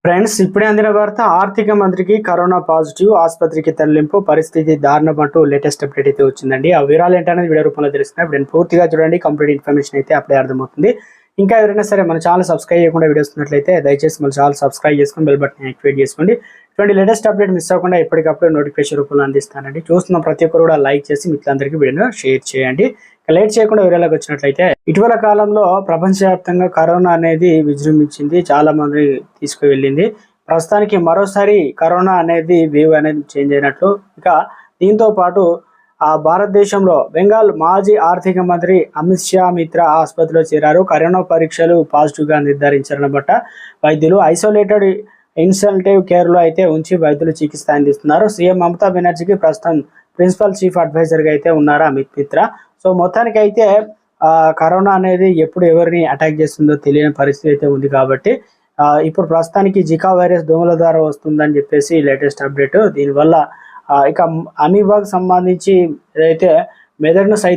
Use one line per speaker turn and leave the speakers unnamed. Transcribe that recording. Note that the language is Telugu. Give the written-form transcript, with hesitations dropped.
ఫ్రెండ్స్, ఇప్పుడే అందిన వార్త. ఆర్థిక మంత్రికి కరోనా పాజిటివ్, ఆసుపత్రికి తరలింపు, పరిస్థితి దారుణం అంటూ లేటెస్ట్ అప్డేట్ అయితే వచ్చిందండి. ఆ వివరాలు ఏంటనేది వీడియో రూపంలో తెలుస్తున్నాయి. ఇప్పుడు పూర్తిగా చూడండి, కంప్లీట్ ఇన్ఫర్మేషన్ అయితే అప్పుడే అర్థమవుతుంది. ఇంకా ఎవరైనా సరే మన ఛానల్ సబ్స్క్రైబ్ చేయకుండా వీడియోస్ ఉన్నట్లయితే దయచేసి మన ఛానల్ సబ్స్క్రైబ్ చేసుకొని బెల్ బటన్ యాక్టివేట్ చేసుకోండి. ఇటువంటి లేటెస్ట్ అప్డేట్ మిస్ అవ్వకుండా ఎప్పటికప్పుడు నోటిఫికేషన్ రూపంలో అందిస్తానండి. చూస్తున్న ప్రతి ఒక్కరు కూడా లైక్ చేసి మిత్రులందరికీ వీడియోను షేర్ చేయండి. లేట్ చేయకుండా వీడియోలోకి వచ్చినట్లయితే, ఇటీవల కాలంలో ప్రపంచవ్యాప్తంగా కరోనా అనేది విజృంభించింది, చాలా మంది తీసుకువెళ్ళింది. ప్రస్తుతానికి మరోసారి కరోనా అనేది వేవ్ అనేది చేంజ్ అయినట్లు. ఇక దీంతో పాటు భారతదేశంలో బెంగాల్ మాజీ ఆర్థిక మంత్రి అమిత్ షా మిత్ర ఆసుపత్రిలో చేరారు. కరోనా పరీక్షలు పాజిటివ్గా నిర్ధారించారన్నమాట. వైద్యులు ఐసోలేటెడ్ ఇన్సల్టివ్ కేర్లో అయితే ఉంచి వైద్యులు చికిత్స అందిస్తున్నారు. సీఎం మమతా బెనర్జీకి ప్రస్తుతం ప్రిన్సిపల్ చీఫ్ అడ్వైజర్గా అయితే ఉన్నారు అమిత్ మిత్ర. సో మొత్తానికి అయితే కరోనా అనేది ఎప్పుడు ఎవరిని అటాక్ చేస్తుందో తెలియని పరిస్థితి అయితే ఉంది. కాబట్టి ఇప్పుడు ప్రస్తుతానికి జికా వైరస్ దోమల ద్వారా వస్తుందని చెప్పేసి లేటెస్ట్ అప్డేట్. దీనివల్ల ఇక అమీబాకు సంబంధించి ఏదైతే మెదడును సైతం